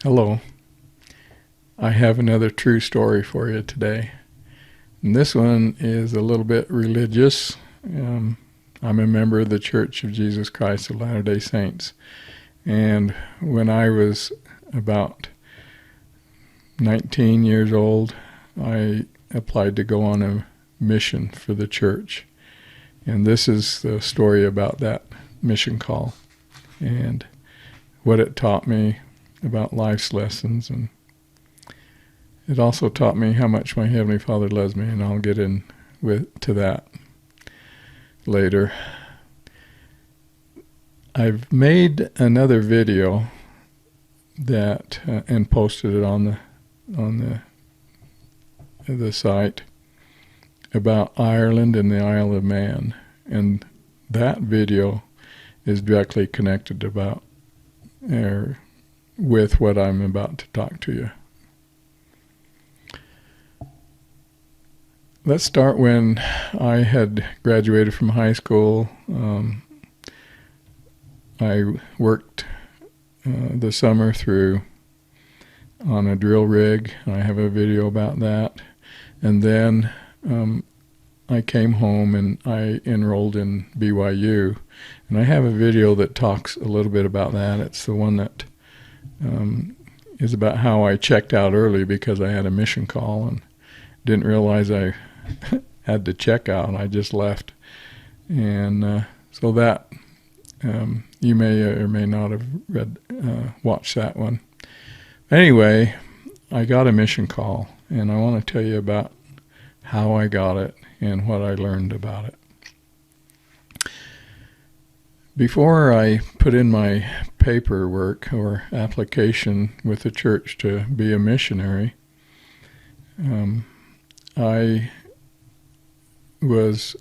Hello. I have another true story for you today. And this one is a little bit religious. I'm a member of the Church of Jesus Christ of Latter-day Saints. And when I was about 19 years old, I applied to go on a mission for the church. And this is the story about that mission call and what it taught me about life's lessons. And it also taught me how much my Heavenly Father loves me, and I'll get to that later. I've made another video that and posted it on the site about Ireland and the Isle of Man, and that video is directly connected with what I'm about to talk to you. Let's start when I had graduated from high school. I worked the summer through on a drill rig. I have a video about that. And then I came home and I enrolled in BYU. And I have a video that talks a little bit about that. It's the one that is about how I checked out early because I had a mission call and didn't realize I had to check out. I just left. And so that you may or may not have watched that one. Anyway, I got a mission call, and I want to tell you about how I got it and what I learned about it. Before I put in my paperwork or application with the church to be a missionary, I was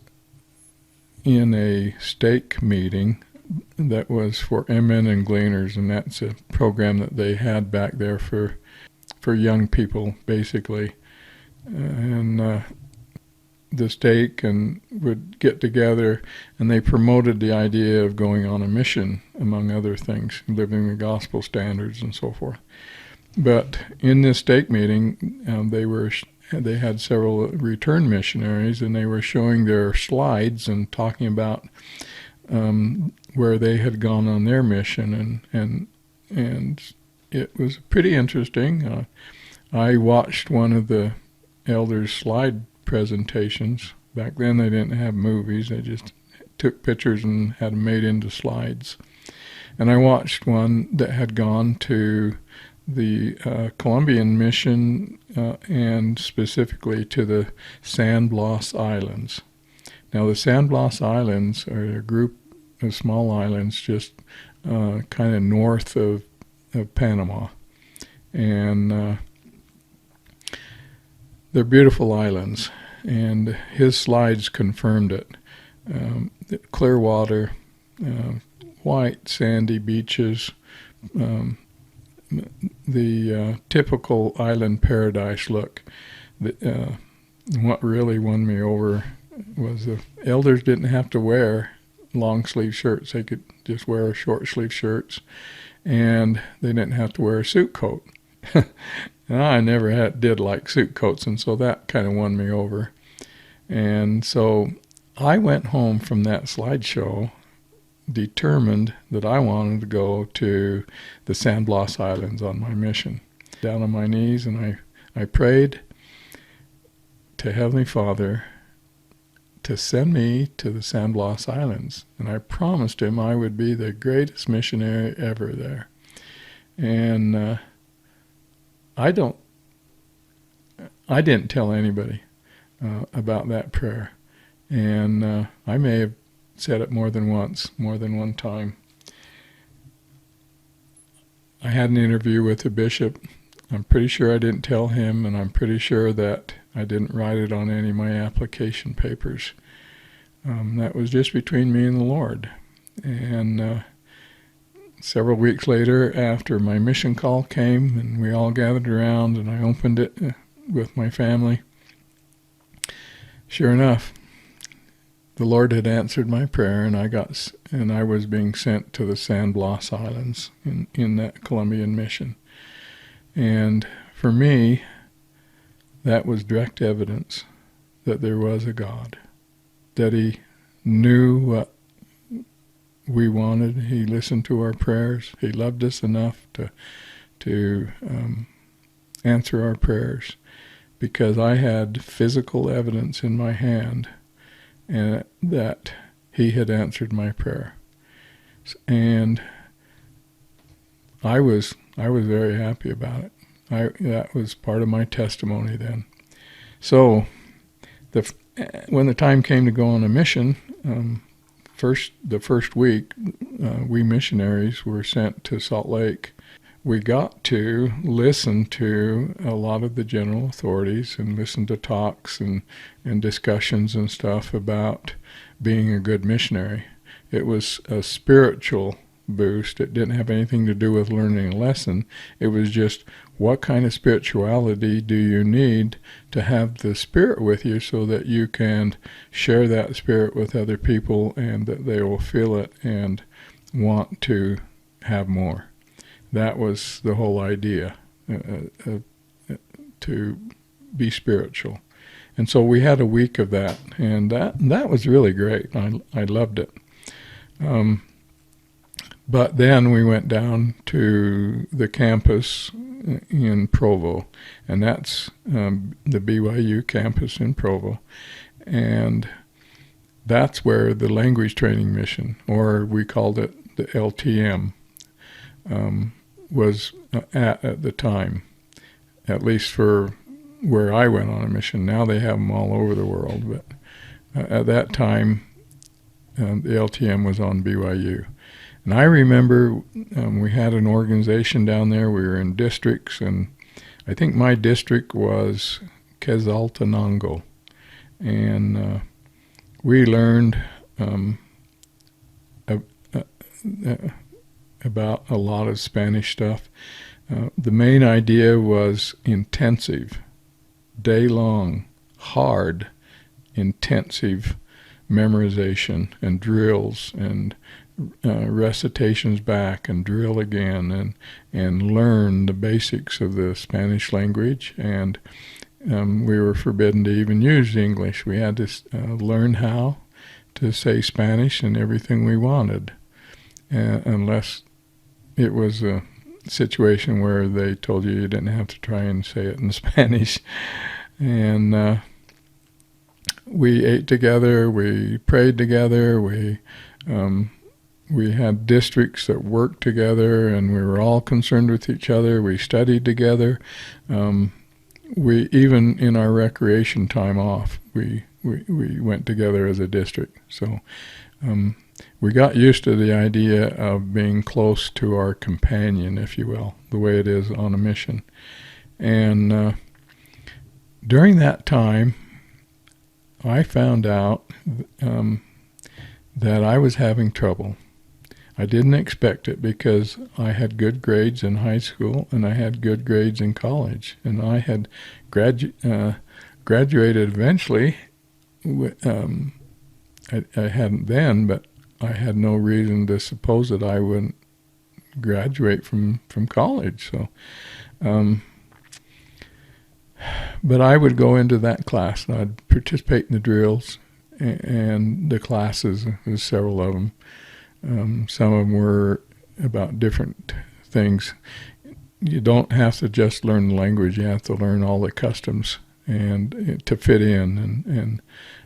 in a stake meeting that was for men and gleaners, and that's a program that they had back there for young people, basically. And the stake and would get together, and they promoted the idea of going on a mission, among other things, living the gospel standards and so forth. But in this stake meeting, they had several return missionaries, and they were showing their slides and talking about where they had gone on their mission, and it was pretty interesting. I watched one of the elders' slide presentations. Back then they didn't have movies, they just took pictures and had them made into slides. And I watched one that had gone to the Colombian mission and specifically to the San Blas Islands. Now the San Blas Islands are a group of small islands just kind of north of Panama. And they're beautiful islands, and his slides confirmed it. Clear water, white sandy beaches, the typical island paradise look. What really won me over was the elders didn't have to wear long sleeve shirts. They could just wear short sleeve shirts, and they didn't have to wear a suit coat. And I never did like suit coats, and so that kind of won me over. And so I went home from that slideshow determined that I wanted to go to the San Blas Islands on my mission. Down on my knees, and I prayed to Heavenly Father to send me to the San Blas Islands. And I promised him I would be the greatest missionary ever there. And I didn't tell anybody about that prayer. And I may have said it more than one time. I had an interview with the bishop. I'm pretty sure I didn't tell him, and I'm pretty sure that I didn't write it on any of my application papers. That was just between me and the Lord. And several weeks later, after my mission call came, and we all gathered around, and I opened it with my family, sure enough, the Lord had answered my prayer, and I was being sent to the San Blas Islands in that Colombian mission. And for me, that was direct evidence that there was a God, that he knew what we wanted. He listened to our prayers. He loved us enough to answer our prayers, because I had physical evidence in my hand and that he had answered my prayer. And I was very happy about it. That was part of my testimony then. So when the time came to go on a mission, the first week, we missionaries were sent to Salt Lake. We got to listen to a lot of the general authorities and listen to talks and discussions and stuff about being a good missionary. It was a spiritual boost. It didn't have anything to do with learning a lesson. It was just, what kind of spirituality do you need to have the Spirit with you so that you can share that Spirit with other people and that they will feel it and want to have more. That was the whole idea, to be spiritual. And so we had a week of that, and that was really great. I loved it. But then we went down to the campus in Provo, and that's the BYU campus in Provo. And that's where the language training mission, or we called it the LTM, was at the time, at least for where I went on a mission. Now they have them all over the world, but at that time, the LTM was on BYU. And I remember we had an organization down there. We were in districts, and I think my district was Quetzaltenango. And we learned about a lot of Spanish stuff. The main idea was intensive, day-long, hard, intensive memorization and drills and recitations back and drill again and learn the basics of the Spanish language. And we were forbidden to even use English. We had to learn how to say Spanish and everything we wanted, unless it was a situation where they told you didn't have to try and say it in Spanish. And we ate together, we prayed together, we had districts that worked together, and we were all concerned with each other. We studied together. We even in our recreation time off, we went together as a district. So we got used to the idea of being close to our companion, if you will, the way it is on a mission. And during that time, I found out that I was having trouble. I didn't expect it, because I had good grades in high school and I had good grades in college, and I had graduated eventually. I hadn't then, but I had no reason to suppose that I wouldn't graduate from college. So, but I would go into that class and I'd participate in the drills and the classes. There's several of them. Some of them were about different things. You don't have to just learn the language. You have to learn all the customs and to fit in, and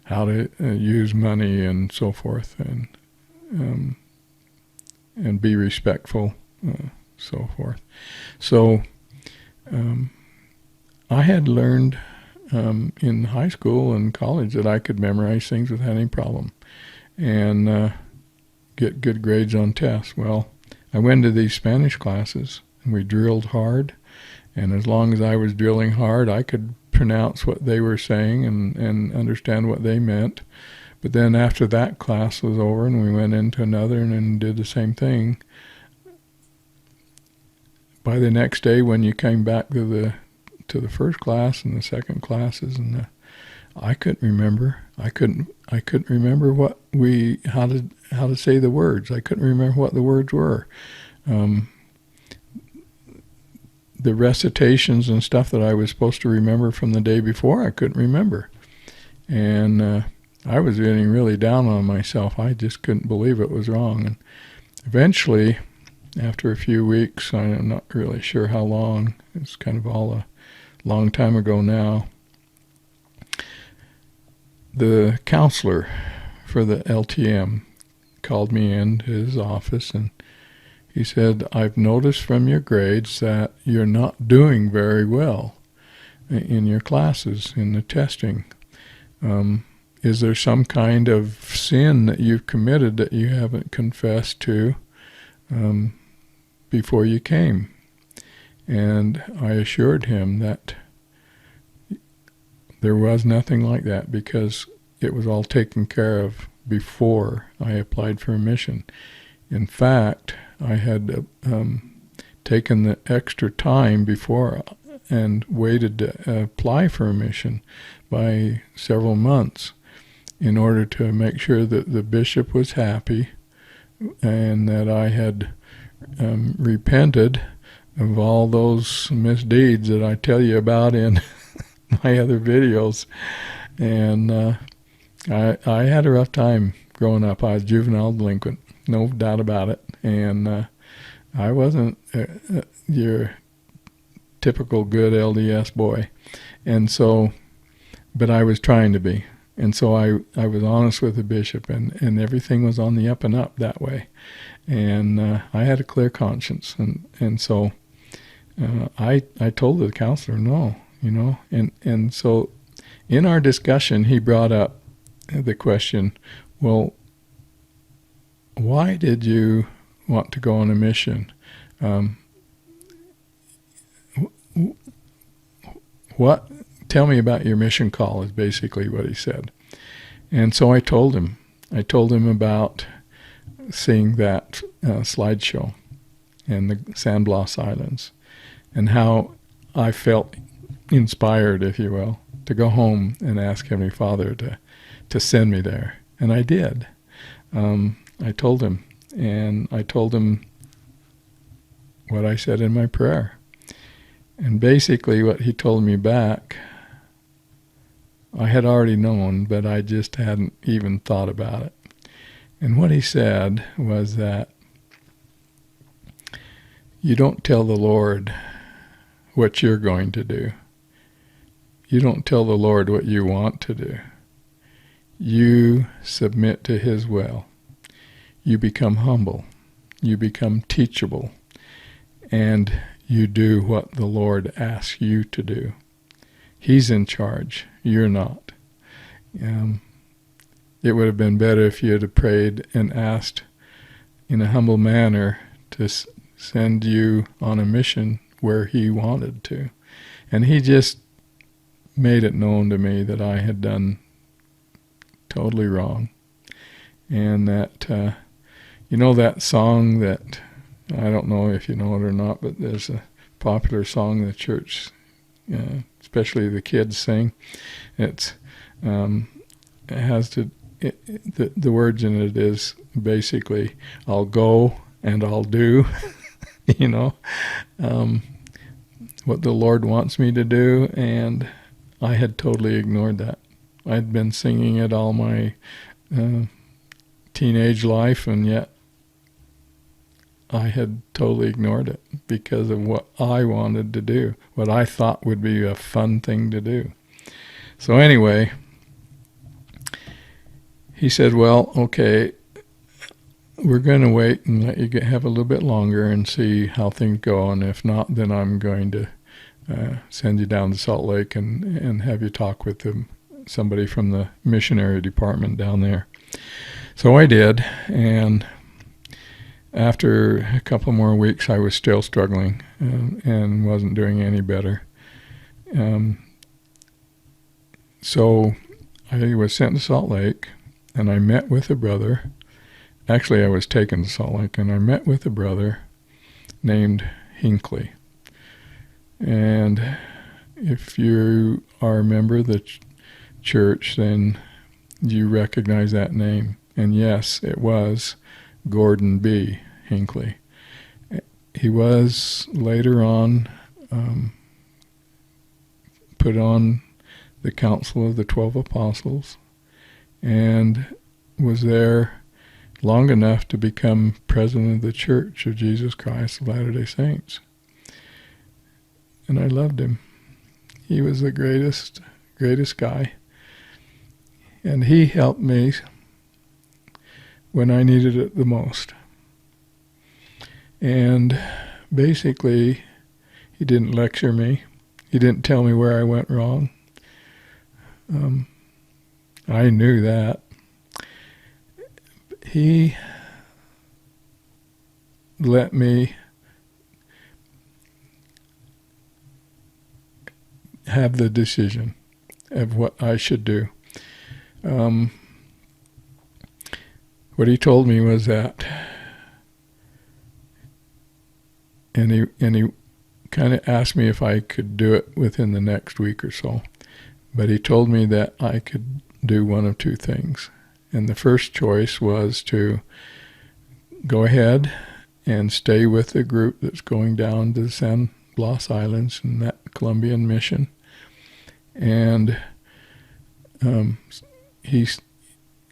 how to use money and so forth, and be respectful, so forth. So I had learned in high school and college that I could memorize things without any problem, and get good grades on tests. Well, I went to these Spanish classes, and we drilled hard, and as long as I was drilling hard, I could pronounce what they were saying and understand what they meant. But then after that class was over and we went into another and then did the same thing, by the next day when you came back to the first class and the second classes, and I couldn't remember. I couldn't remember how to say the words. I couldn't remember what the words were. the recitations and stuff that I was supposed to remember from the day before, I couldn't remember. And I was getting really down on myself. I just couldn't believe it was wrong. And eventually, after a few weeks, I'm not really sure how long, it's kind of all a long time ago now, the counselor for the LTM called me into his office, and he said, I've noticed from your grades that you're not doing very well in your classes, in the testing. Is there some kind of sin that you've committed that you haven't confessed to before you came? And I assured him that there was nothing like that, because it was all taken care of before I applied for admission. In fact, I had taken the extra time before and waited to apply for admission by several months in order to make sure that the bishop was happy and that I had repented of all those misdeeds that I tell you about in my other videos. And I had a rough time growing up. I was juvenile delinquent, no doubt about it. And I wasn't your typical good LDS boy. And so, but I was trying to be. And so I was honest with the bishop, and everything was on the up and up that way. And I had a clear conscience. And so I told the counselor no, you know. And so in our discussion, he brought up the question, well, why did you want to go on a mission? Tell me about your mission call, is basically what he said. And so I told him about seeing that slideshow and the San Blas Islands, and how I felt inspired, if you will, to go home and ask Heavenly Father to send me there. And I did. I told him, and I told him what I said in my prayer. And basically what he told me back, I had already known, but I just hadn't even thought about it. And what he said was that you don't tell the Lord what you're going to do. You don't tell the Lord what you want to do. You submit to His will. You become humble. You become teachable. And you do what the Lord asks you to do. He's in charge. You're not. It would have been better if you had prayed and asked in a humble manner to send you on a mission where He wanted to. And He just made it known to me that I had done totally wrong. And that, you know that song that, I don't know if you know it or not, but there's a popular song the church, especially the kids, sing. It has to, the words in it is basically, I'll go and I'll do, you know, what the Lord wants me to do. And I had totally ignored that. I'd been singing it all my teenage life, and yet I had totally ignored it because of what I wanted to do, what I thought would be a fun thing to do. So anyway, he said, well, okay, we're going to wait and let you have a little bit longer and see how things go, and if not, then I'm going to send you down to Salt Lake and have you talk with somebody from the missionary department down there. So I did, and after a couple more weeks, I was still struggling and wasn't doing any better. So I was sent to Salt Lake, and I met with a brother. Actually, I was taken to Salt Lake, and I met with a brother named Hinckley. And if you are a member of the church, then you recognize that name. And yes, it was Gordon B. Hinckley. He was later on put on the Council of the 12 Apostles, and was there long enough to become president of the Church of Jesus Christ of Latter-day Saints. And I loved him. He was the greatest guy. And he helped me when I needed it the most. And basically, he didn't lecture me. He didn't tell me where I went wrong. I knew that. He let me have the decision of what I should do. What he told me was that, and he kind of asked me if I could do it within the next week or so. But he told me that I could do one of two things. And the first choice was to go ahead and stay with the group that's going down to the San Blas Islands in that Colombian mission. And he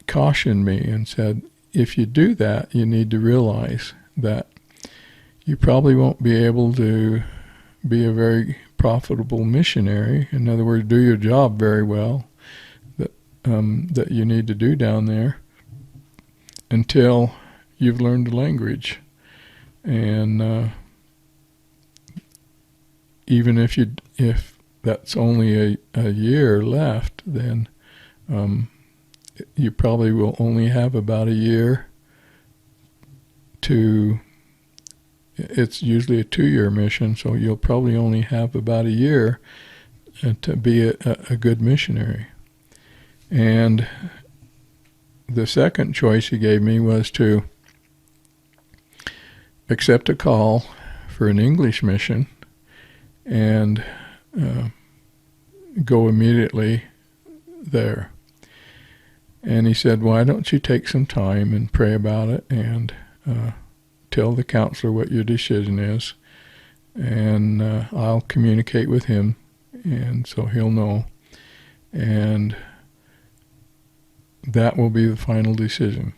cautioned me and said, if you do that, you need to realize that you probably won't be able to be a very profitable missionary. In other words, do your job very well that you need to do down there until you've learned the language. And even if that's only a year left, then you probably will only have about a year to, it's usually a 2-year mission, so you'll probably only have about a year to be a good missionary. And the second choice he gave me was to accept a call for an English mission and go immediately there. And he said, why don't you take some time and pray about it and tell the counselor what your decision is, and I'll communicate with him, and so he'll know. And that will be the final decision.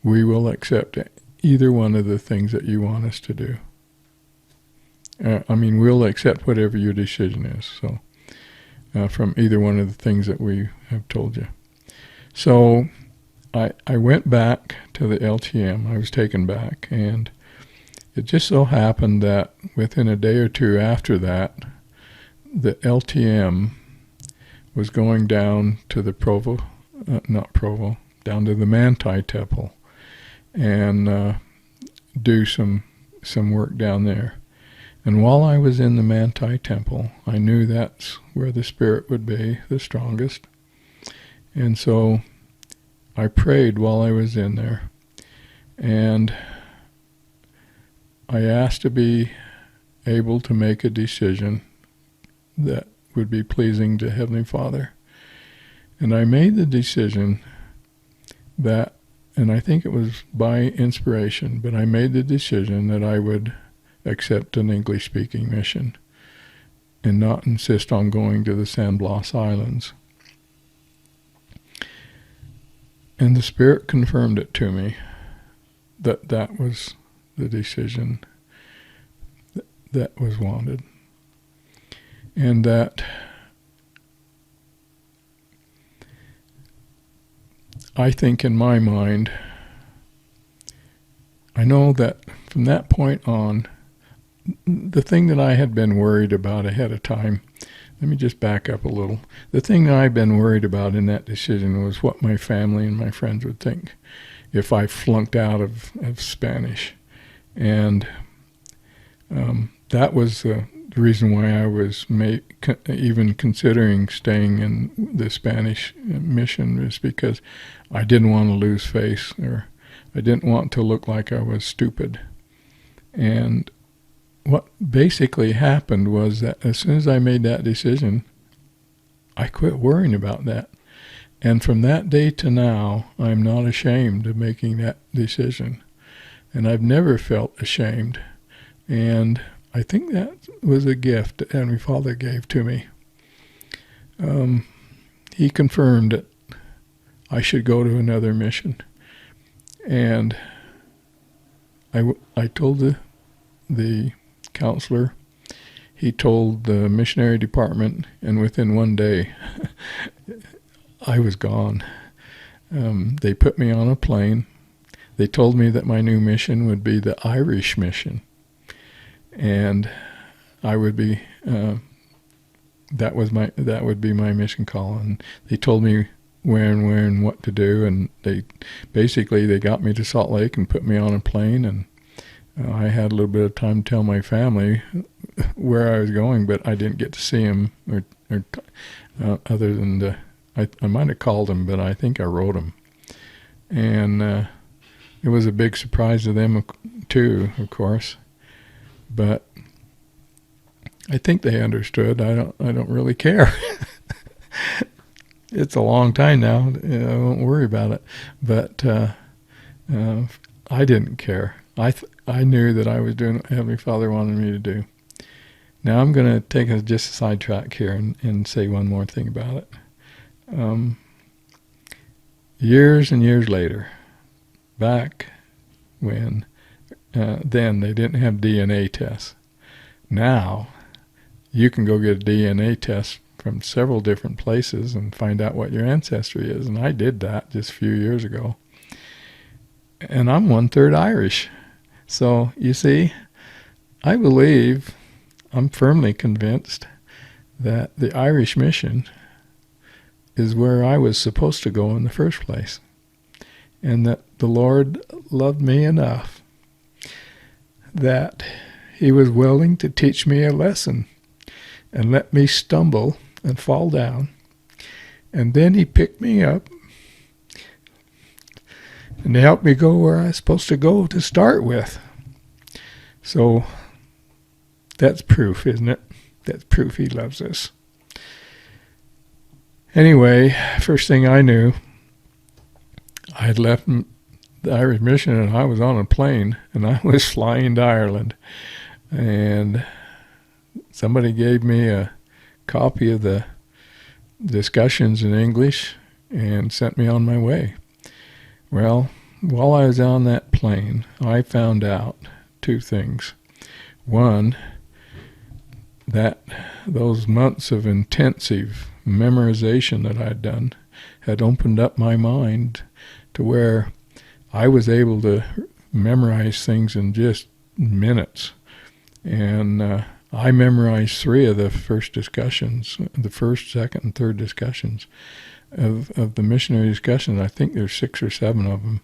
We will accept either one of the things that you want us to do. We'll accept whatever your decision is, so from either one of the things that we have told you. So I went back to the LTM. I was taken back, and it just so happened that within a day or two after that, the LTM was going down to the down to the Manti Temple and do some work down there. And while I was in the Manti Temple, I knew that's where the Spirit would be the strongest. And so I prayed while I was in there. And I asked to be able to make a decision that would be pleasing to Heavenly Father. And I made the decision that, and I think it was by inspiration, but I made the decision that I would accept an English-speaking mission and not insist on going to the San Blas Islands. And the Spirit confirmed it to me that that was the decision that was wanted. And that I think in my mind, I know that from that point on, the thing that I had been worried about ahead of time, let me just back up a little. The thing that I've been worried about in that decision was what my family and my friends would think if I flunked out of Spanish. And that was the reason why I was even considering staying in the Spanish mission, is because I didn't want to lose face, or I didn't want to look like I was stupid. And what basically happened was that as soon as I made that decision, I quit worrying about that. And from that day to now, I'm not ashamed of making that decision. And I've never felt ashamed. And I think that was a gift that Heavenly Father gave to me. He confirmed that I should go to another mission. And I told the counselor, he told the missionary department, and within one day, I was gone. They put me on a plane. They told me that my new mission would be the Irish mission. And I would be, that would be my mission call. And they told me where and what to do. And they got me to Salt Lake and put me on a plane. And I had a little bit of time to tell my family where I was going, but I didn't get to see them or other than I might have called them, but I think I wrote them. And it was a big surprise to them too, of course. But I think they understood. I don't really care. It's a long time now. I won't worry about it. But I didn't care. I knew that I was doing what Heavenly Father wanted me to do. Now I'm going to take just a sidetrack here and say one more thing about it. Years and years later, back when then they didn't have DNA tests. Now you can go get a DNA test from several different places and find out what your ancestry is. And I did that just a few years ago. And I'm 1/3 Irish. So you see, I believe, I'm firmly convinced that the Irish mission is where I was supposed to go in the first place. And that the Lord loved me enough that he was willing to teach me a lesson and let me stumble and fall down. And then he picked me up and helped me go where I was supposed to go to start with. So that's proof, isn't it? That's proof he loves us. Anyway, first thing I knew, I had left the Irish mission and I was on a plane and I was flying to Ireland. And somebody gave me a copy of the discussions in English and sent me on my way. Well, while I was on that plane, I found out two things. One, that those months of intensive memorization that I'd done had opened up my mind to where I was able to memorize things in just minutes. And I memorized 3 of the first discussions, the first, second, and third discussions of the missionary discussions. I think there's 6 or 7 of them,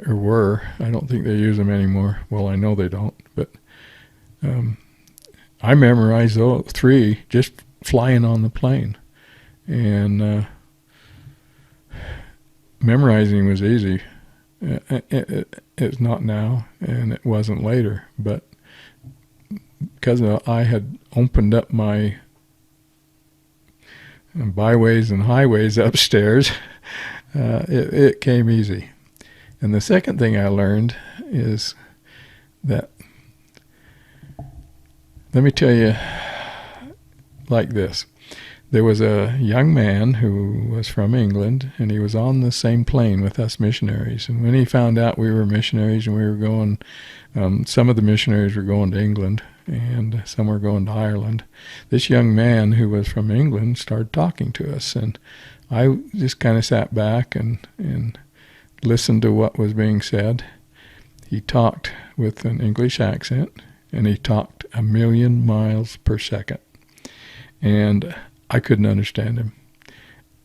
or were. I don't think they use them anymore. Well, I know they don't, but I memorized those 3 just flying on the plane. And memorizing was easy. It's not now, and it wasn't later, but because I had opened up my byways and highways upstairs, it came easy. And the second thing I learned is that, let me tell you like this. There was a young man who was from England, and he was on the same plane with us missionaries. And when he found out we were missionaries and we were going, some of the missionaries were going to England and some were going to Ireland, this young man who was from England started talking to us. And I just kind of sat back and listened to what was being said. He talked with an English accent, and he talked 1,000,000 miles per second. And I couldn't understand him.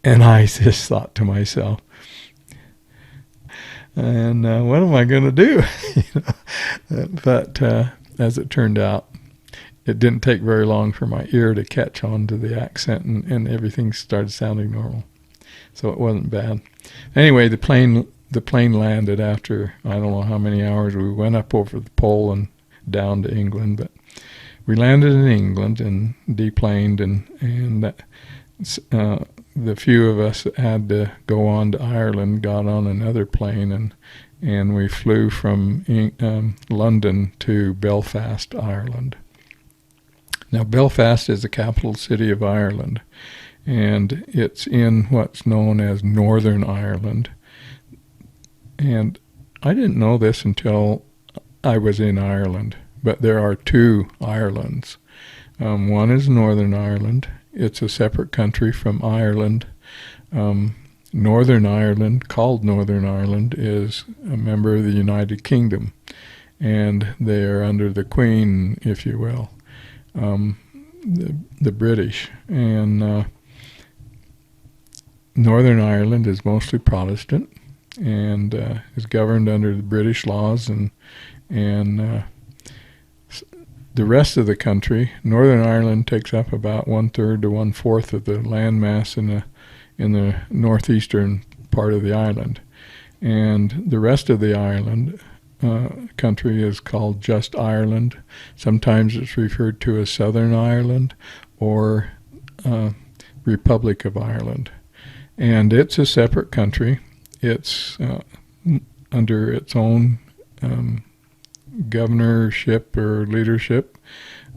And I just thought to myself, and what am I going to do? But as it turned out, it didn't take very long for my ear to catch on to the accent, and everything started sounding normal. So it wasn't bad. Anyway, the plane landed after I don't know how many hours. We went up over the pole and down to England, but we landed in England and deplaned, and the few of us that had to go on to Ireland got on another plane, and and we flew from London to Belfast, Ireland. Now, Belfast is the capital city of Ireland, and it's in what's known as Northern Ireland. And I didn't know this until I was in Ireland, but there are two Irelands. One is Northern Ireland. It's a separate country from Ireland. Northern Ireland, called Northern Ireland, is a member of the United Kingdom, and they are under the Queen, if you will, the British. And Northern Ireland is mostly Protestant and is governed under the British laws, and the rest of the country, Northern Ireland, takes up about 1/3 to 1/4 of the landmass in the northeastern part of the island, and the rest of the island country is called just Ireland. Sometimes it's referred to as Southern Ireland or Republic of Ireland, and it's a separate country. It's under its own governorship or leadership,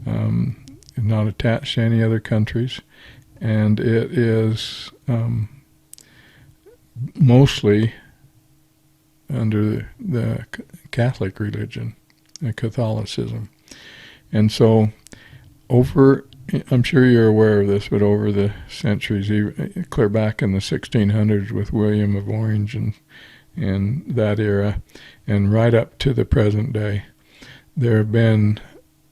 not attached to any other countries, and it is mostly under the Catholic religion, Catholicism. And so I'm sure you're aware of this, but over the centuries, clear back in the 1600s with William of Orange and that era, and right up to the present day, there have been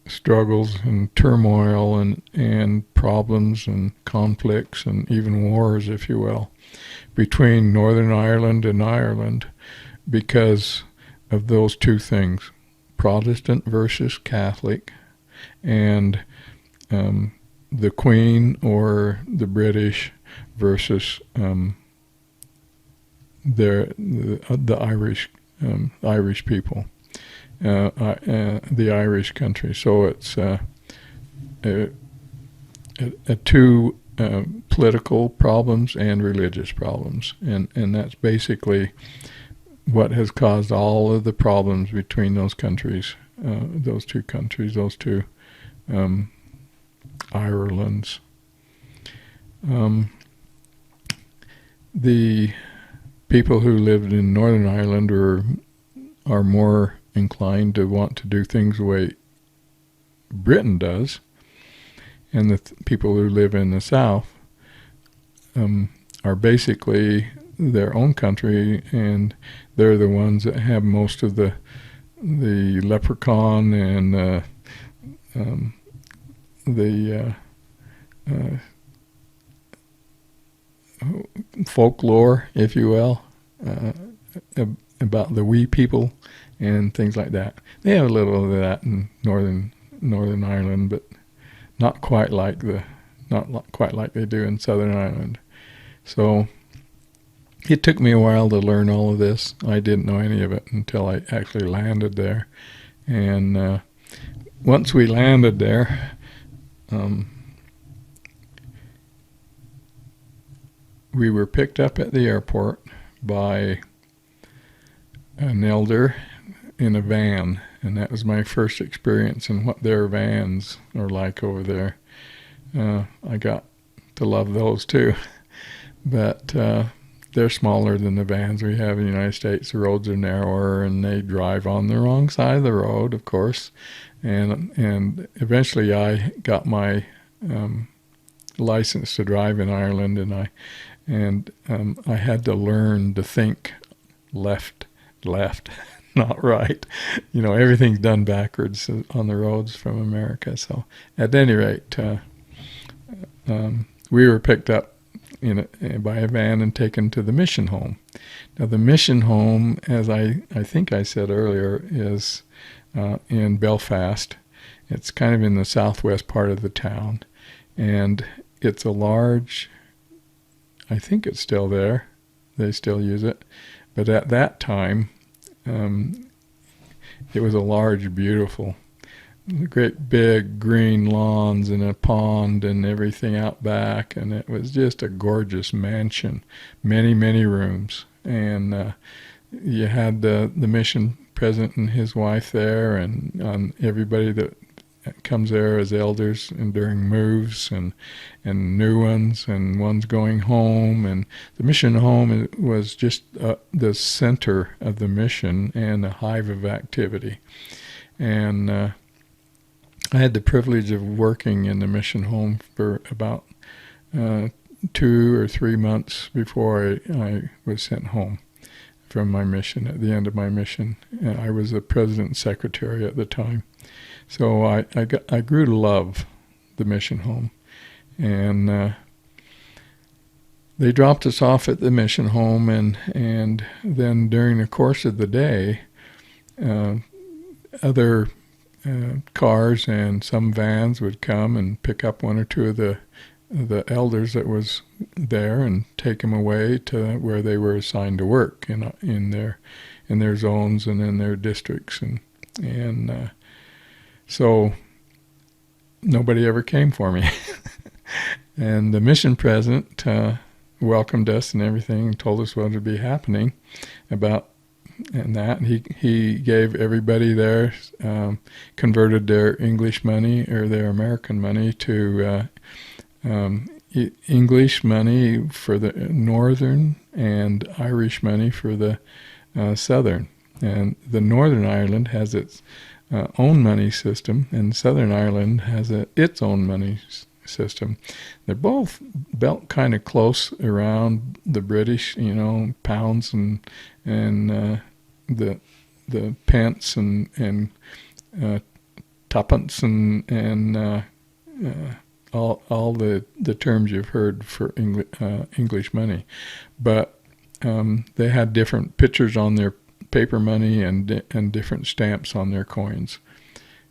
struggles and turmoil and problems and conflicts and even wars, if you will, between Northern Ireland and Ireland because of those two things, Protestant versus Catholic, and the Queen or the British versus the Irish people, the Irish country. So it's two political problems and religious problems, and that's basically what has caused all of the problems between those countries, those two Irelands. The people who lived in Northern Ireland are more inclined to want to do things the way Britain does, and the people who live in the South are basically their own country, and they're the ones that have most of the leprechaun and the folklore, if you will, about the wee people and things like that. They have a little of that in Northern Ireland, but not quite like they do in Southern Ireland. So it took me a while to learn all of this. I didn't know any of it until I actually landed there. And once we landed there, we were picked up at the airport by an elder in a van, and that was my first experience in what their vans are like over there. I got to love those too, but they're smaller than the vans we have in the United States. The roads are narrower, and they drive on the wrong side of the road, of course. And eventually I got my license to drive in Ireland, and I had to learn to think left, not right. Everything's done backwards on the roads from America. So at any rate, we were picked up by a van and taken to the mission home. Now the mission home, as I think I said earlier, is in Belfast. It's kind of in the southwest part of the town, and it's a large, I think it's still there, they still use it, but at that time it was a large, beautiful, great big green lawns and a pond and everything out back, and it was just a gorgeous mansion, many rooms, and you had the mission president and his wife there, and everybody that comes there as elders and during moves and new ones and ones going home. And the mission home was just the center of the mission and a hive of activity. And I had the privilege of working in the mission home for about 2 or 3 months before I was sent home from my mission. At the end of my mission, I was the president and secretary at the time. So I grew to love the mission home. And they dropped us off at the mission home, and then during the course of the day, other cars and some vans would come and pick up one or two of the elders that was there and take them away to where they were assigned to work in their zones and in their districts. And so nobody ever came for me. And the mission president welcomed us and everything, and told us what would be happening about and that. He gave everybody there, converted their English money or their American money to English money for the northern and Irish money for the southern. And the Northern Ireland has its own money system, and Southern Ireland has its own money system. They're both built kind of close around the British, pounds and the pence and tuppence and all the terms you've heard for English money. But they had different pictures on their paper money and different stamps on their coins.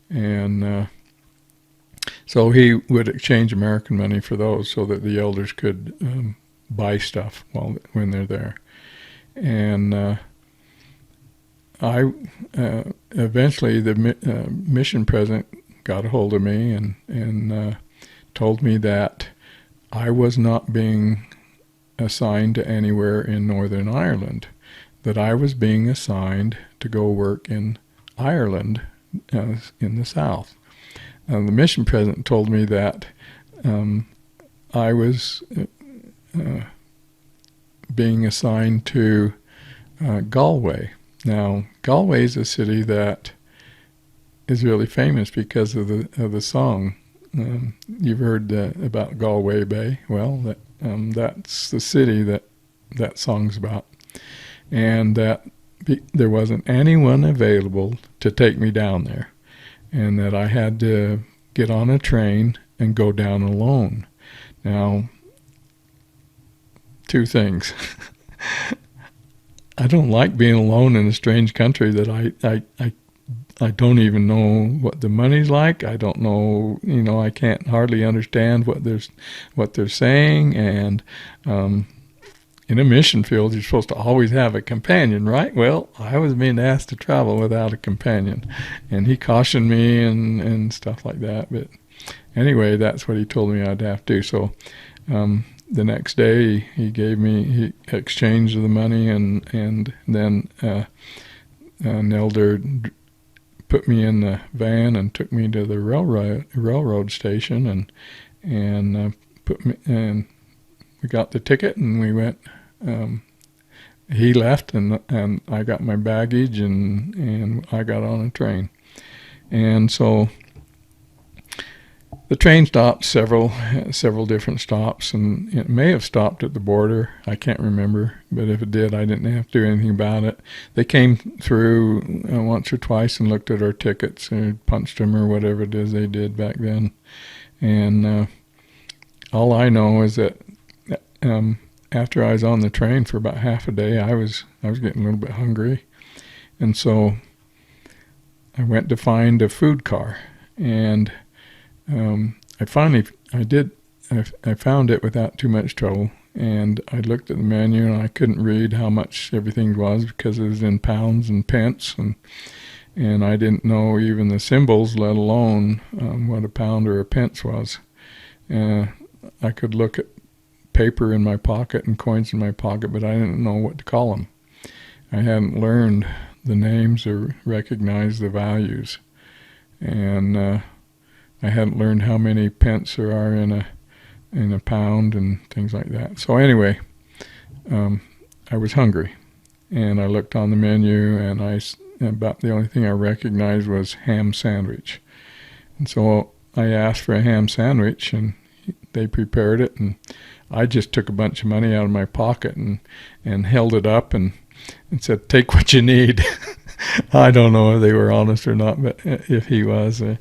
And so he would exchange American money for those so that the elders could buy stuff when they're there. And I eventually the mission president got a hold of me and told me that I was not being assigned to anywhere in Northern Ireland, that I was being assigned to go work in Ireland in the south. The mission president told me that I was being assigned to Galway. Now, Galway is a city that is really famous because of the song. You've heard about Galway Bay. Well, that's the city that song's about. And that there wasn't anyone available to take me down there, and that I had to get on a train and go down alone. Now, two things. I don't like being alone in a strange country that I don't even know what the money's like. I don't know, I can't hardly understand what they're saying. And in a mission field, you're supposed to always have a companion, right? Well, I was being asked to travel without a companion, and he cautioned me and stuff like that. But anyway, that's what he told me I'd have to do. So the next day, he exchanged the money, and then an elder put me in the van and took me to the railroad station, and put me, and we got the ticket, and we went. He left, and I got my baggage, and I got on a train. And so the train stopped several different stops, and it may have stopped at the border. I can't remember, but if it did, I didn't have to do anything about it. They came through once or twice and looked at our tickets and punched them or whatever it is they did back then. And all I know is that after I was on the train for about half a day, I was getting a little bit hungry, and so I went to find a food car, and I found it without too much trouble. And I looked at the menu, and I couldn't read how much everything was because it was in pounds and pence, and I didn't know even the symbols, let alone what a pound or a pence was. I could look at paper in my pocket and coins in my pocket, but I didn't know what to call them. I hadn't learned the names or recognized the values. And I hadn't learned how many pence there are in a pound and things like that. So anyway, I was hungry, and I looked on the menu, and about the only thing I recognized was ham sandwich. And so I asked for a ham sandwich, and they prepared it, and I just took a bunch of money out of my pocket and held it up and said, "Take what you need." I don't know if they were honest or not, but if he was, at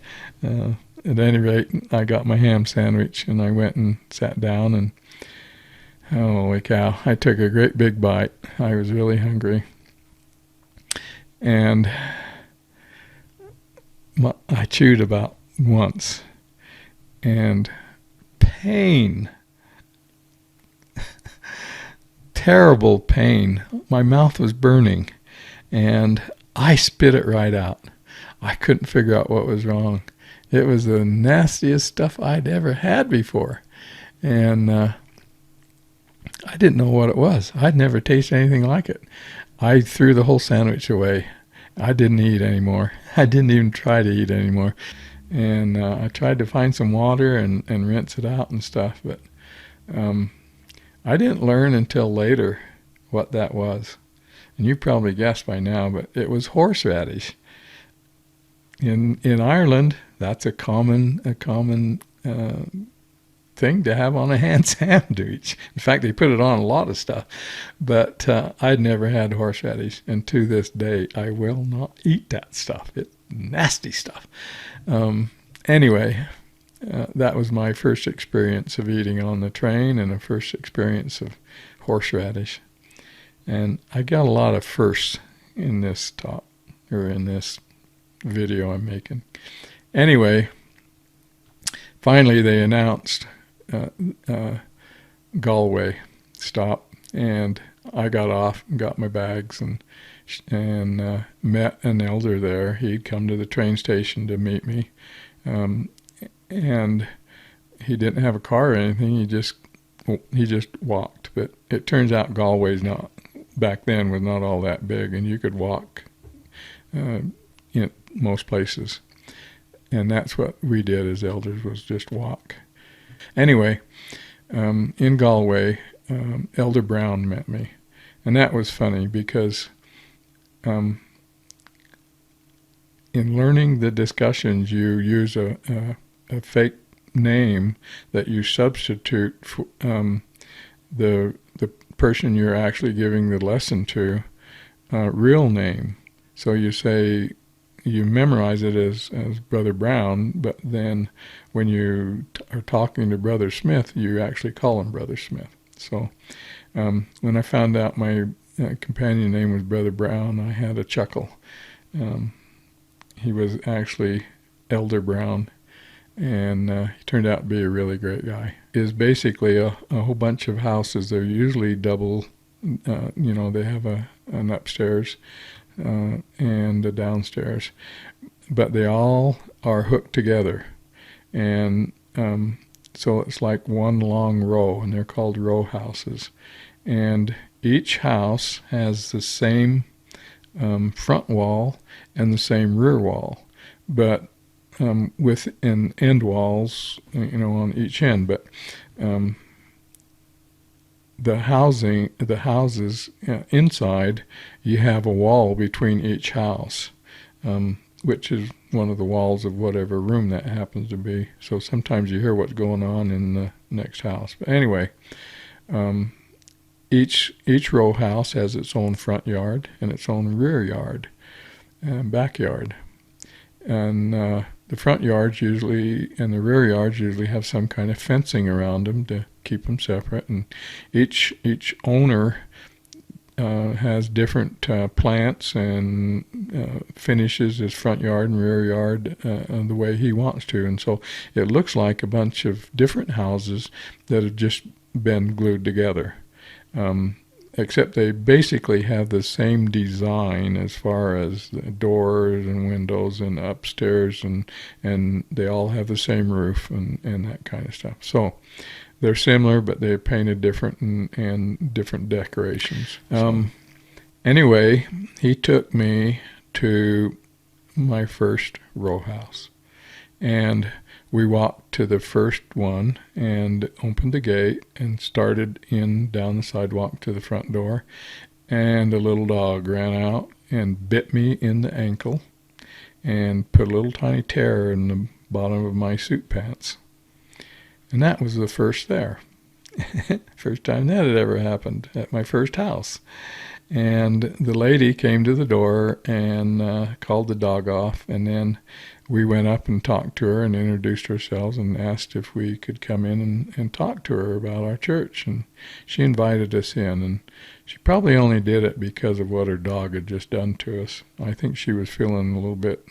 any rate, I got my ham sandwich, and I went and sat down, and holy cow, I took a great big bite. I was really hungry. And I chewed about once, and pain, terrible pain. My mouth was burning, and I spit it right out. I couldn't figure out what was wrong. It was the nastiest stuff I'd ever had before. And I didn't know what it was. I'd never tasted anything like it. I threw the whole sandwich away. I didn't eat anymore. I didn't even try to eat anymore. And I tried to find some water and rinse it out and stuff, but I didn't learn until later what that was. And you probably guessed by now, but it was horseradish. In Ireland, that's a common thing to have on a ham sandwich. In fact, they put it on a lot of stuff. But I'd never had horseradish, and to this day, I will not eat that stuff. It's nasty stuff. Anyway, that was my first experience of eating on the train, and a first experience of horseradish. And I got a lot of firsts in this talk, or in this video I'm making. Anyway, finally they announced Galway stop, and I got off and got my bags and met an elder there. He'd come to the train station to meet me, and he didn't have a car or anything. He just walked. But it turns out Galway's not, back then, was not all that big, and you could walk in most places. And that's what we did as elders, was just walk. Anyway, in Galway, Elder Brown met me. And that was funny because in learning the discussions, you use a fake name that you substitute for the person you're actually giving the lesson to, real name. So you say, you memorize it as Brother Brown, but then when you are talking to Brother Smith, you actually call him Brother Smith. So when I found out my companion name was Brother Brown, I had a chuckle. He was actually Elder Brown, and he turned out to be a really great guy. Is basically a whole bunch of houses. They're usually double, they have an upstairs and a downstairs, but they all are hooked together, and so it's like one long row, and they're called row houses. And each house has the same front wall and the same rear wall, but with end walls, on each end. But the houses inside, you have a wall between each house, which is one of the walls of whatever room that happens to be. So sometimes you hear what's going on in the next house. But anyway, each row house has its own front yard and its own rear yard and backyard. And the front yards usually and the rear yards usually have some kind of fencing around them to keep them separate. And each owner has different plants and finishes his front yard and rear yard the way he wants to. And so it looks like a bunch of different houses that have just been glued together. Except they basically have the same design as far as the doors and windows and upstairs, and they all have the same roof and that kind of stuff. So they're similar, but they're painted different and different decorations. Anyway, he took me to my first row house. And we walked to the first one and opened the gate and started in down the sidewalk to the front door. And a little dog ran out and bit me in the ankle and put a little tiny tear in the bottom of my suit pants. And that was the first there. First time that had ever happened at my first house. And the lady came to the door and called the dog off, and then we went up and talked to her and introduced ourselves and asked if we could come in and talk to her about our church. And she invited us in, and she probably only did it because of what her dog had just done to us. I think she was feeling a little bit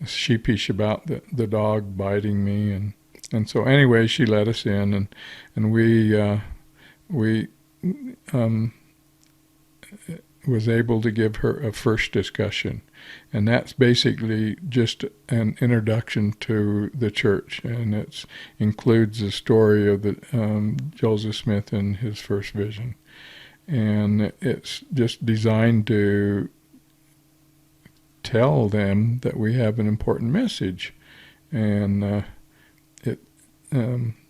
sheepish about the dog biting me, and so anyway, she let us in, and we was able to give her a first discussion. And that's basically just an introduction to the church, and it includes the story of Joseph Smith and his first vision. And it's just designed to tell them that we have an important message. And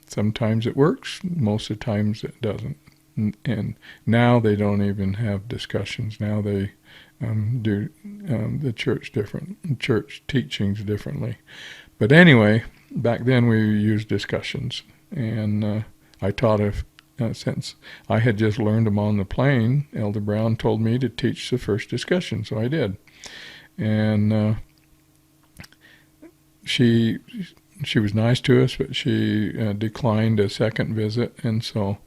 sometimes it works, most of the times it doesn't. And now they don't even have discussions. Now they do the church teachings differently. But anyway, back then we used discussions, and I taught since I had just learned them on the plane. Elder Brown told me to teach the first discussion, so I did. And she was nice to us, but she declined a second visit, and so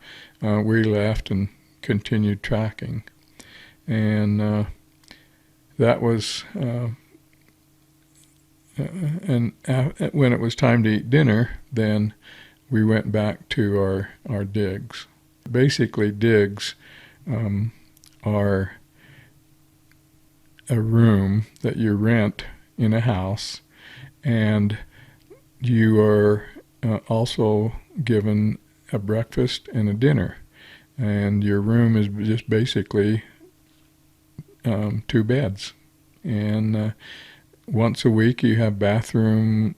we left and continued tracking. And that was, and when it was time to eat dinner, then we went back to our digs. Basically, digs are a room that you rent in a house, and you are also given a breakfast and a dinner. And your room is just basically 2 beds. And once a week you have bathroom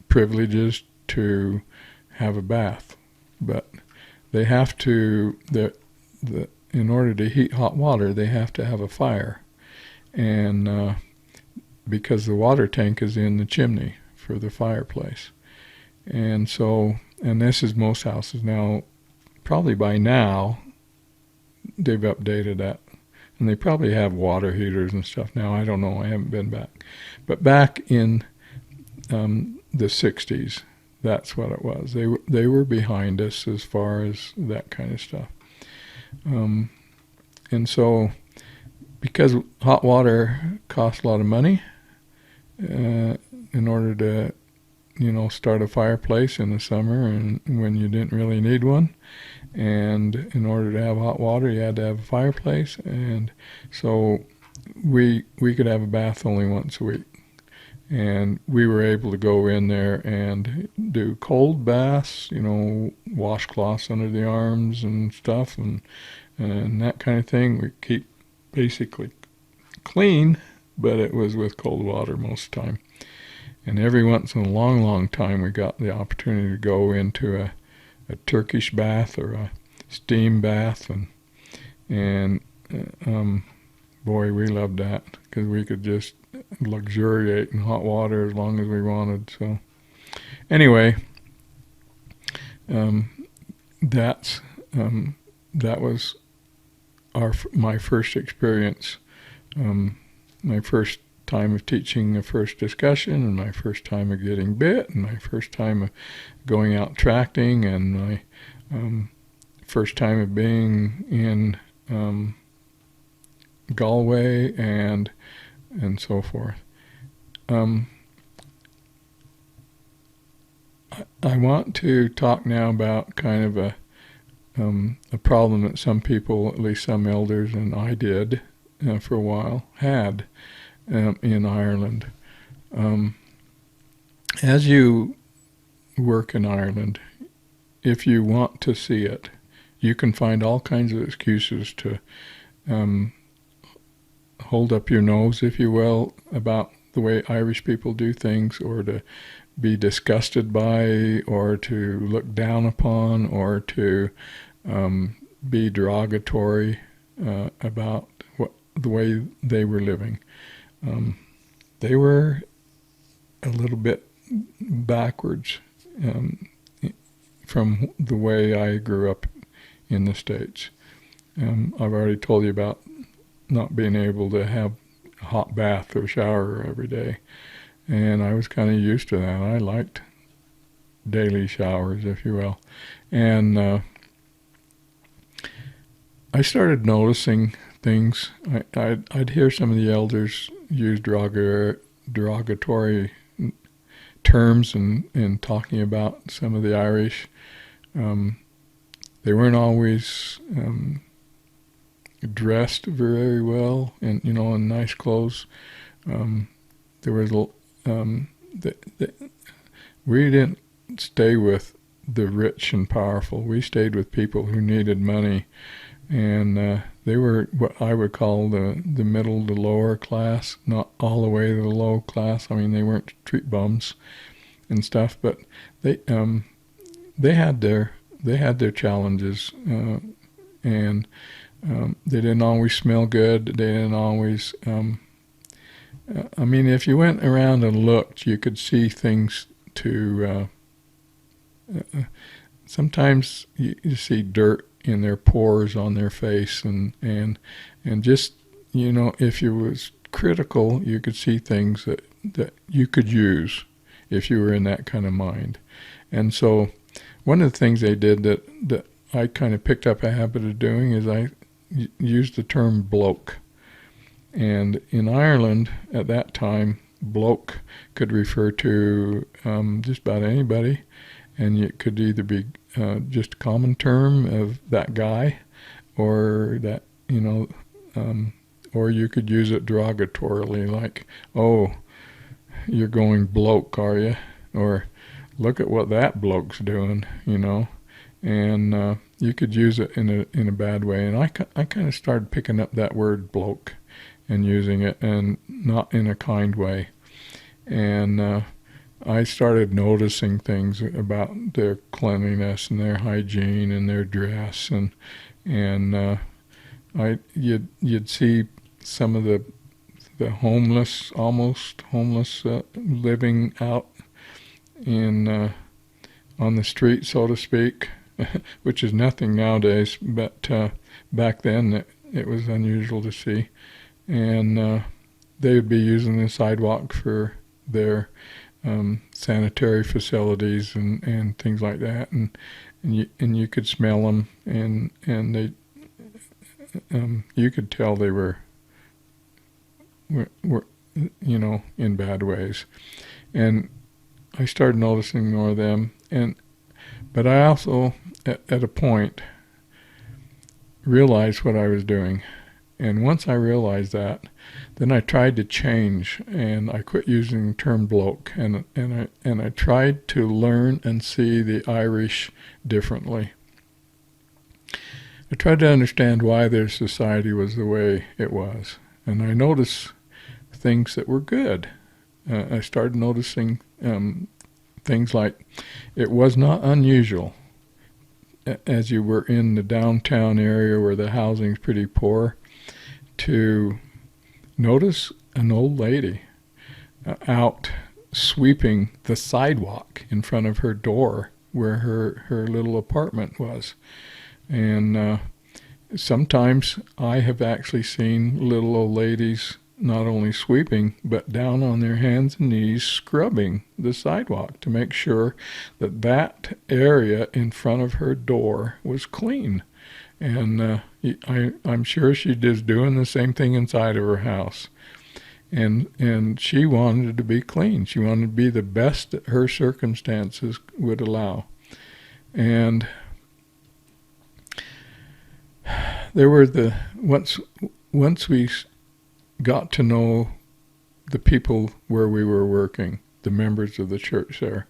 privileges to have a bath. But they have to, in order to heat hot water, they have to have a fire. And because the water tank is in the chimney for the fireplace. And so, and this is most houses now, probably by now, they've updated that. And they probably have water heaters and stuff now. I don't know. I haven't been back. But back in the 60s, that's what it was. They were behind us as far as that kind of stuff. And so, because hot water costs a lot of money, in order to, start a fireplace in the summer and when you didn't really need one. And in order to have hot water, you had to have a fireplace. And so we could have a bath only once a week. And we were able to go in there and do cold baths, washcloths under the arms and stuff and that kind of thing. We keep basically clean, but it was with cold water most of the time. And every once in a long, long time, we got the opportunity to go into a Turkish bath or a steam bath, and boy, we loved that because we could just luxuriate in hot water as long as we wanted. So, anyway, that was my first experience, my first time of teaching the first discussion, and my first time of getting bit, and my first time of going out tracting, and my first time of being in Galway and so forth. I want to talk now about kind of a problem that some people, at least some elders, and I did for a while, had in Ireland. As you work in Ireland, if you want to see it, you can find all kinds of excuses to hold up your nose, if you will, about the way Irish people do things, or to be disgusted by, or to look down upon, or to be derogatory about the way they were living. They were a little bit backwards from the way I grew up in the States. I've already told you about not being able to have a hot bath or shower every day. And I was kind of used to that. I liked daily showers, if you will. And I started noticing things. I'd hear some of the elders use derogatory terms in talking about some of the Irish. They weren't always dressed very well, and in nice clothes. There was we didn't stay with the rich and powerful. We stayed with people who needed money, and they were what I would call the middle to lower class, not all the way to the low class. I mean, they weren't street bums and stuff, but they had their challenges, and they didn't always smell good. They didn't always. I mean, if you went around and looked, you could see things to. Sometimes you see dirt in their pores on their face, and just if you was critical, you could see things that you could use if you were in that kind of mind. And so, one of the things they did that I kind of picked up a habit of doing is I used the term bloke. And in Ireland at that time, bloke could refer to just about anybody, and it could either be just a common term of that guy, or that or you could use it derogatorily, like, "Oh, you're going bloke, are you?" Or, "Look at what that bloke's doing," And you could use it in a bad way. And I kind of started picking up that word bloke and using it, and not in a kind way. And I started noticing things about their cleanliness and their hygiene and their dress, and you'd see some of the homeless, almost homeless, living out in on the street, so to speak, which is nothing nowadays, but back then it was unusual to see. And they would be using the sidewalk for their sanitary facilities and things like that, and you could smell them, and they you could tell they were in bad ways. And I started noticing more of them, but I also at a point realized what I was doing. And once I realized that, then I tried to change, and I quit using the term bloke, and I tried to learn and see the Irish differently. I tried to understand why their society was the way it was, and I noticed things that were good. I started noticing things like it was not unusual, as you were in the downtown area where the housing's pretty poor, to notice an old lady out sweeping the sidewalk in front of her door where her little apartment was. And sometimes I have actually seen little old ladies not only sweeping, but down on their hands and knees scrubbing the sidewalk to make sure that area in front of her door was clean. And I'm sure she was doing the same thing inside of her house. And she wanted to be clean. She wanted to be the best that her circumstances would allow. And there were once we got to know the people where we were working, the members of the church there,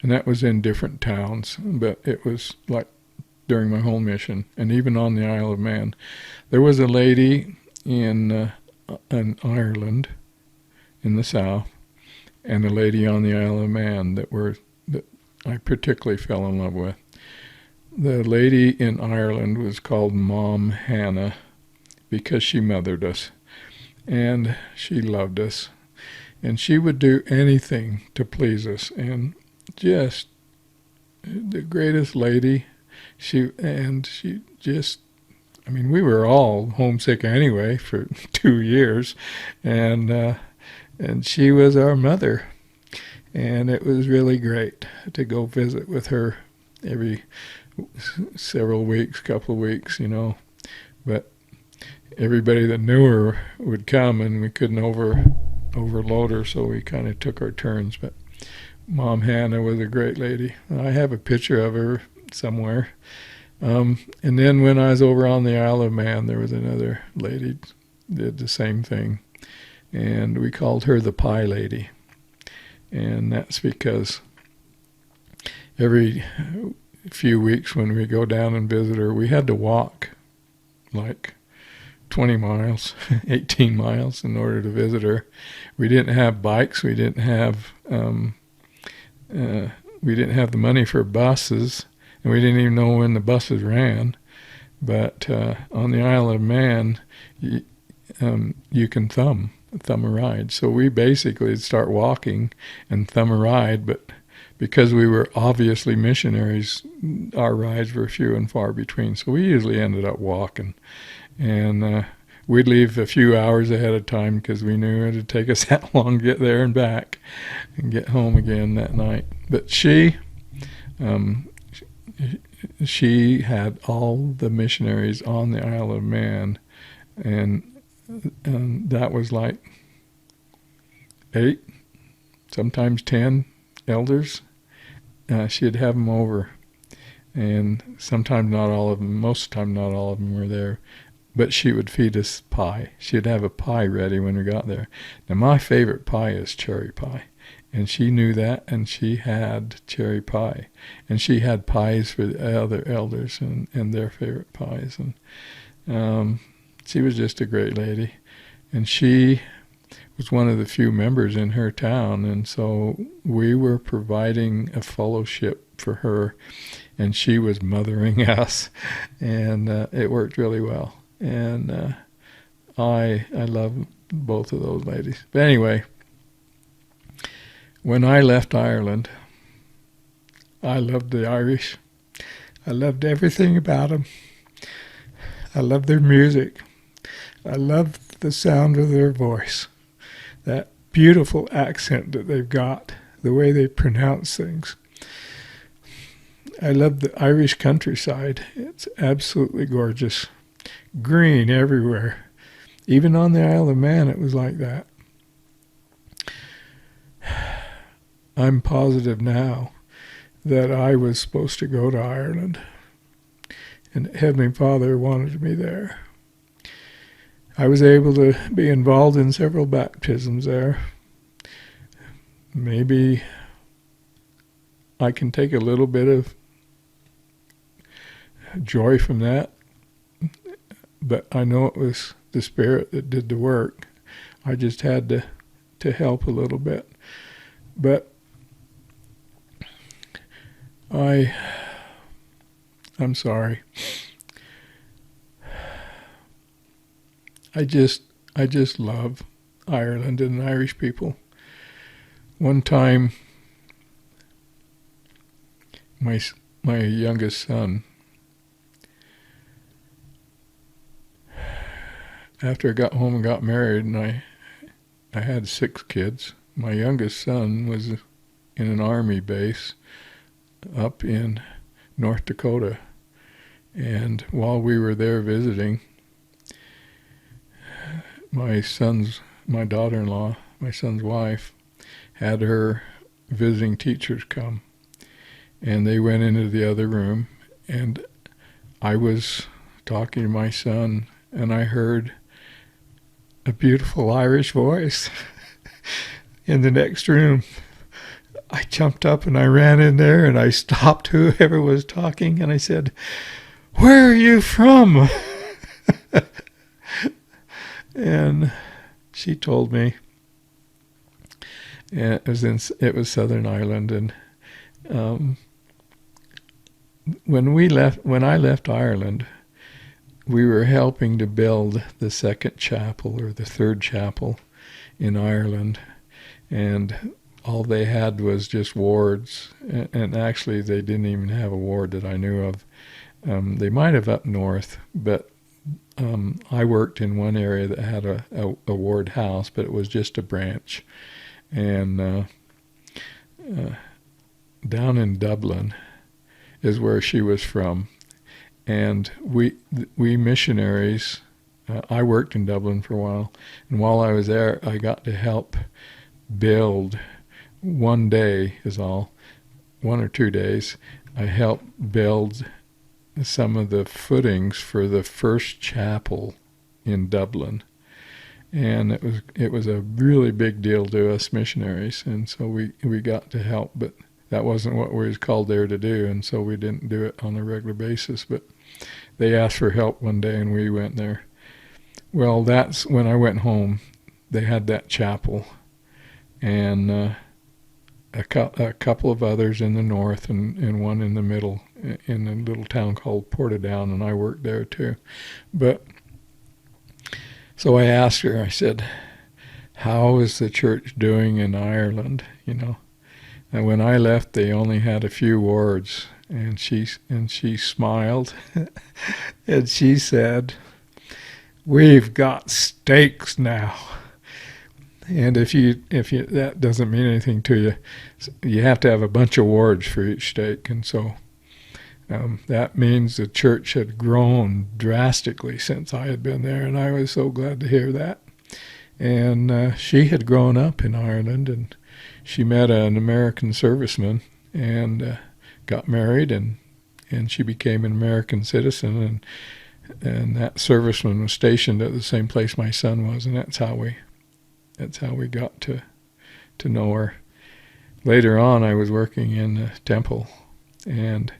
and that was in different towns, but it was like during my whole mission, and even on the Isle of Man. There was a lady in Ireland, in the south, and a lady on the Isle of Man that I particularly fell in love with. The lady in Ireland was called Mom Hannah because she mothered us, and she loved us, and she would do anything to please us, and just the greatest lady. She just, I mean, we were all homesick anyway for 2 years, and she was our mother, and it was really great to go visit with her every several weeks, couple of weeks, But everybody that knew her would come, and we couldn't overload her, so we kind of took our turns. But Mom Hannah was a great lady. I have a picture of her somewhere. And then when I was over on the Isle of Man, there was another lady did the same thing, and we called her the Pie Lady. And that's because every few weeks when we go down and visit her, we had to walk like 20 miles, 18 miles in order to visit her. We didn't have bikes. We didn't have the money for buses, and we didn't even know when the buses ran. But on the Isle of Man, you can thumb a ride. So we basically start walking and thumb a ride, but because we were obviously missionaries, our rides were few and far between. So we usually ended up walking. And we'd leave a few hours ahead of time because we knew it would take us that long to get there and back and get home again that night. But she had all the missionaries on the Isle of Man, and that was like 8, sometimes 10 elders. She'd have them over, and sometimes not all of them, most of the time not all of them were there, but she would feed us pie. She'd have a pie ready when we got there. Now my favorite pie is cherry pie, and she knew that, and she had cherry pie, and she had pies for the other elders and their favorite pies, and she was just a great lady, and she was one of the few members in her town, and so we were providing a fellowship for her, and she was mothering us, and it worked really well. And I love both of those ladies. But anyway, when I left Ireland, I loved the Irish. I loved everything about them. I loved their music. I loved the sound of their voice. That beautiful accent that they've got, the way they pronounce things. I love the Irish countryside. It's absolutely gorgeous. Green everywhere. Even on the Isle of Man, it was like that. I'm positive now that I was supposed to go to Ireland, and Heavenly Father wanted me there. I was able to be involved in several baptisms there. Maybe I can take a little bit of joy from that, but I know it was the Spirit that did the work. I just had to help a little bit. But I'm sorry. I just love Ireland and Irish people. One time, my youngest son, after I got home and got married, and I had 6 kids. My youngest son was in an army base up in North Dakota, and while we were there visiting, my daughter-in-law, my son's wife, had her visiting teachers come, and they went into the other room, and I was talking to my son, and I heard a beautiful Irish voice in the next room. I jumped up and I ran in there and I stopped whoever was talking and I said, "Where are you from?" And she told me. And it was Southern Ireland, and when I left Ireland, we were helping to build the second chapel or the third chapel in Ireland, and all they had was just wards, and actually they didn't even have a ward that I knew of. They might have up north, but I worked in one area that had a ward house, but it was just a branch. And down in Dublin is where she was from. And we missionaries, I worked in Dublin for a while, and while I was there, I got to help build, one day is all, 1 or 2 days, I helped build some of the footings for the first chapel in Dublin. And it was a really big deal to us missionaries, and so we got to help, but that wasn't what we was called there to do, and so we didn't do it on a regular basis. But they asked for help one day, and we went there. Well, that's when I went home. They had that chapel, and a couple of others in the north, and one in the middle, in a little town called Portadown, and I worked there too. But so I asked her, I said, "How is the church doing in Ireland?" And when I left, they only had a few wards, and she smiled, and she said, "We've got steaks now." And if you that doesn't mean anything to you, you have to have a bunch of wards for each steak, and so that means the church had grown drastically since I had been there, and I was so glad to hear that. And she had grown up in Ireland, and she met an American serviceman and got married, and she became an American citizen, and that serviceman was stationed at the same place my son was, and that's how we got to know her. Later on, I was working in the temple, and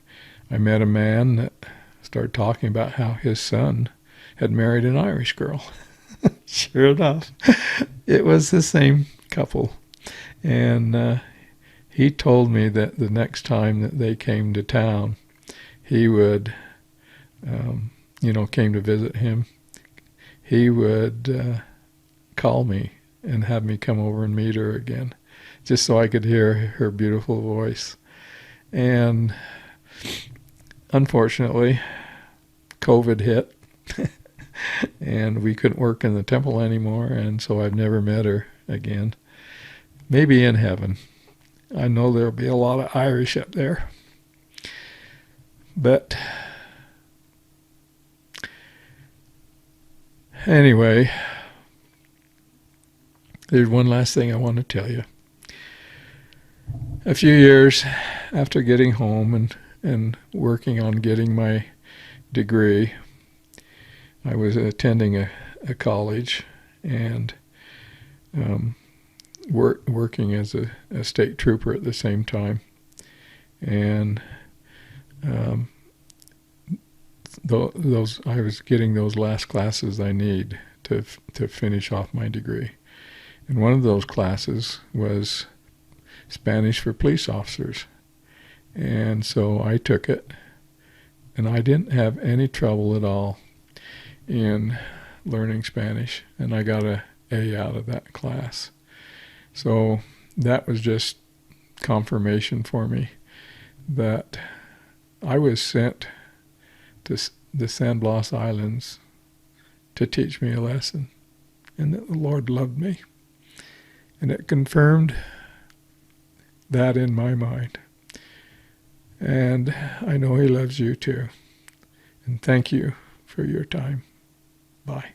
I met a man that started talking about how his son had married an Irish girl. Sure enough, it was the same couple. And he told me that the next time that they came to town, he would, came to visit him, he would call me and have me come over and meet her again, just so I could hear her beautiful voice. And unfortunately, COVID hit, and we couldn't work in the temple anymore, and so I've never met her again. Maybe in heaven. I know there'll be a lot of Irish up there. But anyway, there's one last thing I want to tell you. A few years after getting home and working on getting my degree, I was attending a college and working as a state trooper at the same time. And I was getting those last classes I need to finish off my degree. And one of those classes was Spanish for police officers. And so I took it, and I didn't have any trouble at all in learning Spanish, and I got an A out of that class. So that was just confirmation for me that I was sent to the San Blas Islands to teach me a lesson, and that the Lord loved me. And it confirmed that in my mind. And I know He loves you too. And thank you for your time. Bye.